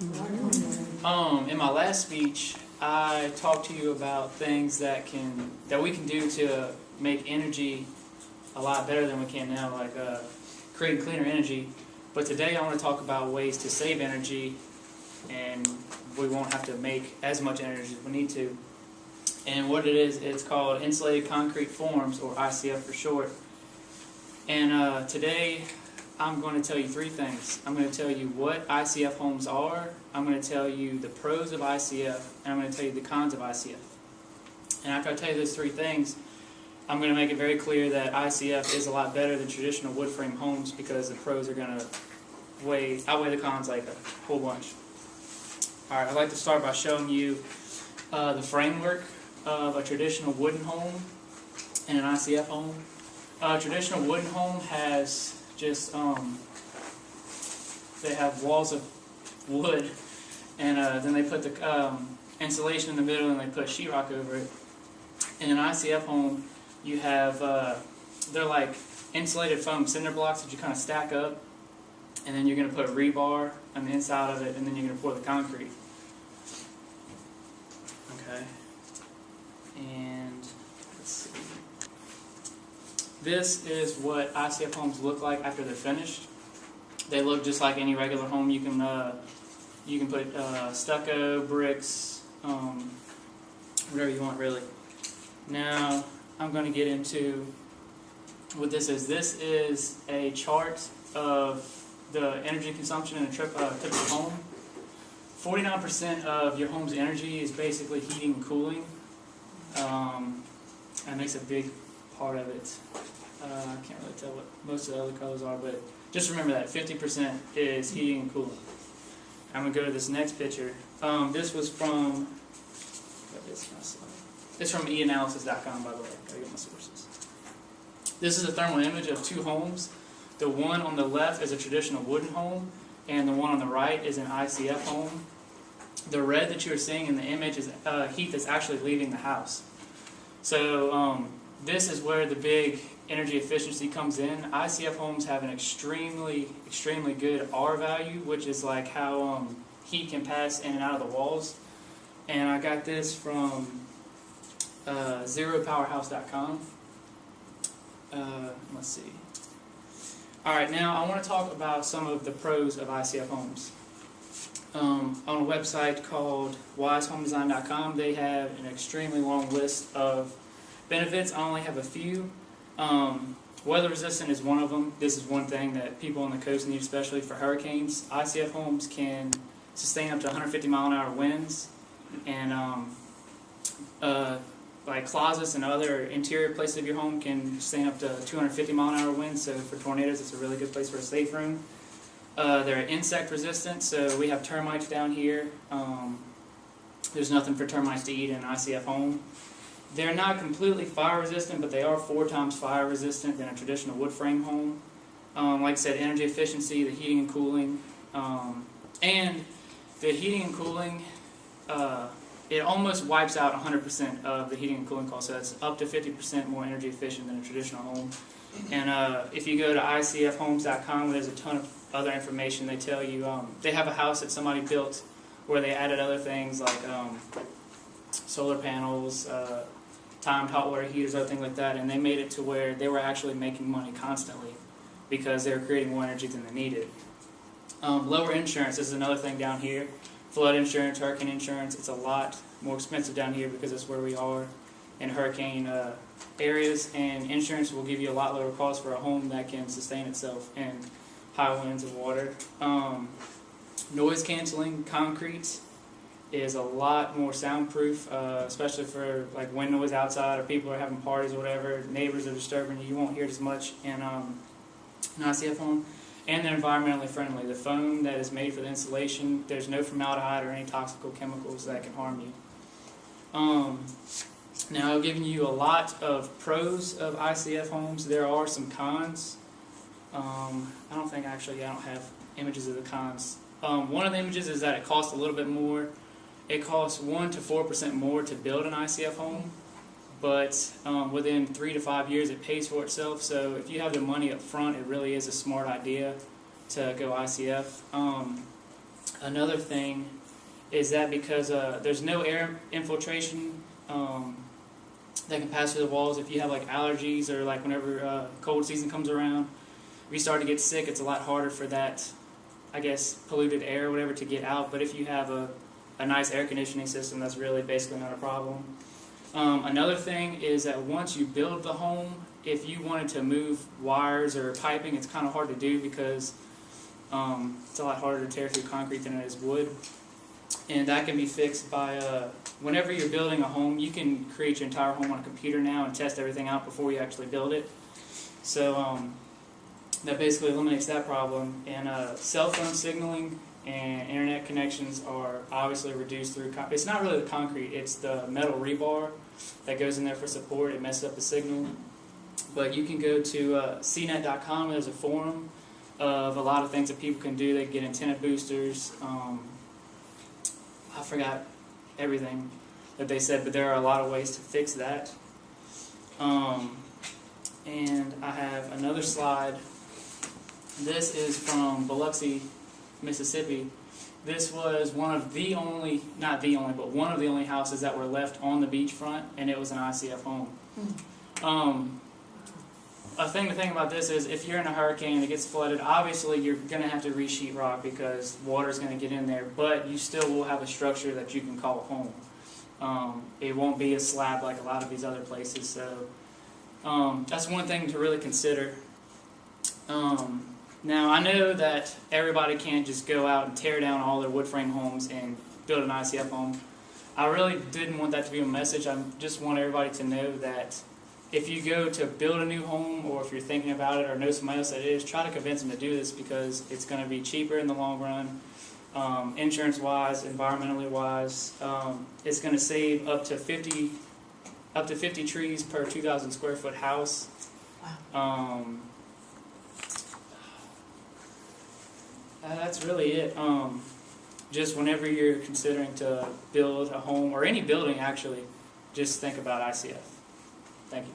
In my last speech, I talked to you about things that we can do to make energy a lot better than we can now, like creating cleaner energy. But today I want to talk about ways to save energy, and we won't have to make as much energy as we need to. And what it is, it's called insulated concrete forms, or ICF for short. And today I'm going to tell you three things. I'm going to tell you what ICF homes are, I'm going to tell you the pros of ICF, and I'm going to tell you the cons of ICF. And after I tell you those three things, I'm going to make it very clear that ICF is a lot better than traditional wood frame homes because the pros are going to outweigh the cons like a whole bunch. Alright, I'd like to start by showing you the framework of a traditional wooden home and an ICF home. A traditional wooden home has just, they have walls of wood, and then they put the insulation in the middle and they put sheetrock over it. In an ICF home, you have, they're like insulated foam cinder blocks that you kind of stack up, and then you're going to put rebar on the inside of it, and then you're going to pour the concrete. Okay. And let's see. This is what ICF homes look like after they're finished. They look just like any regular home. You can put stucco, bricks, whatever you want really. Now I'm going to get into what this is. This is a chart of the energy consumption in a typical home. 49% of your home's energy is basically heating and cooling. That makes a big part of it. I can't really tell what most of the other colors are, but just remember that 50% is heating and cooling. I'm going to go to this next picture. This was from, it's from eanalysis.com, by the way. I gotta get my sources. This is a thermal image of two homes. The one on the left is a traditional wooden home, and the one on the right is an ICF home. The red that you're seeing in the image is heat that's actually leaving the house. So this is where the big energy efficiency comes in. ICF homes have an extremely good R value, which is like how heat can pass in and out of the walls. And I got this from zeropowerhouse.com. Let's see. Alright, now I want to talk about some of the pros of ICF homes. On a website called wisehomedesign.com, they have an extremely long list of benefits. I only have a few. Weather resistant is one of them. This is one thing that people on the coast need, especially for hurricanes. ICF homes can sustain up to 150 mile an hour winds, and like closets and other interior places of your home can sustain up to 250 mile an hour winds. So for tornadoes, it's a really good place for a safe room. They're insect resistant, so we have termites down here. There's nothing for termites to eat in an ICF home. They're not completely fire resistant, but they are 4 times fire resistant than a traditional wood frame home. Like I said, energy efficiency, the heating and cooling, and the heating and cooling, it almost wipes out 100% of the heating and cooling costs, so it's up to 50% more energy efficient than a traditional home. And if you go to icfhomes.com, there's a ton of other information. They tell you they have a house that somebody built where they added other things like solar panels, timed hot water heaters, other things like that, and they made it to where they were actually making money constantly because they were creating more energy than they needed. Lower insurance, this is another thing down here. Flood insurance, hurricane insurance, it's a lot more expensive down here because it's where we are in hurricane areas, and insurance will give you a lot lower cost for a home that can sustain itself in high winds and water. Noise canceling concrete is a lot more soundproof, especially for like wind noise outside or people are having parties or whatever, neighbors are disturbing you, you won't hear it as much in an ICF home. And they're environmentally friendly. The foam that is made for the insulation, there's no formaldehyde or any toxic chemicals that can harm you. Now, I've given you a lot of pros of ICF homes. There are some cons. I don't have images of the cons. One of the images is that it costs a little bit more. It costs 1 to 4% more to build an ICF home, but within 3 to 5 years it pays for itself. So if you have the money up front, it really is a smart idea to go ICF. Another thing is that because there's no air infiltration that can pass through the walls, if you have like allergies or like whenever cold season comes around, if you start to get sick, it's a lot harder for that, I guess, polluted air or whatever to get out. But if you have a nice air conditioning system, that's really basically not a problem. Another thing is that once you build the home, if you wanted to move wires or piping, it's kind of hard to do because it's a lot harder to tear through concrete than it is wood. And that can be fixed by, whenever you're building a home, you can create your entire home on a computer now and test everything out before you actually build it. So that basically eliminates that problem. And cell phone signaling and internet connections are obviously reduced through, it's not really the concrete, it's the metal rebar that goes in there for support. It messes up the signal. But you can go to cnet.com, there's a forum of a lot of things that people can do. They can get antenna boosters, I forgot everything that they said, but there are a lot of ways to fix that. And I have another slide. This is from Biloxi, Mississippi. This was one of the only, not the only, but one of the only houses that were left on the beachfront, and it was an ICF home. A thing to think about this is if you're in a hurricane and it gets flooded, obviously you're going to have to re-sheet rock because water's going to get in there, but you still will have a structure that you can call home. It won't be a slab like a lot of these other places, so that's one thing to really consider. Now, I know that everybody can't just go out and tear down all their wood frame homes and build an ICF home. I really didn't want that to be a message. I just want everybody to know that if you go to build a new home, or if you're thinking about it or know somebody else that is, try to convince them to do this because it's going to be cheaper in the long run, insurance-wise, environmentally-wise. It's going to save up to 50 trees per 2,000 square foot house. Wow. That's really it. Just whenever you're considering to build a home, or any building actually, just think about ICF. Thank you.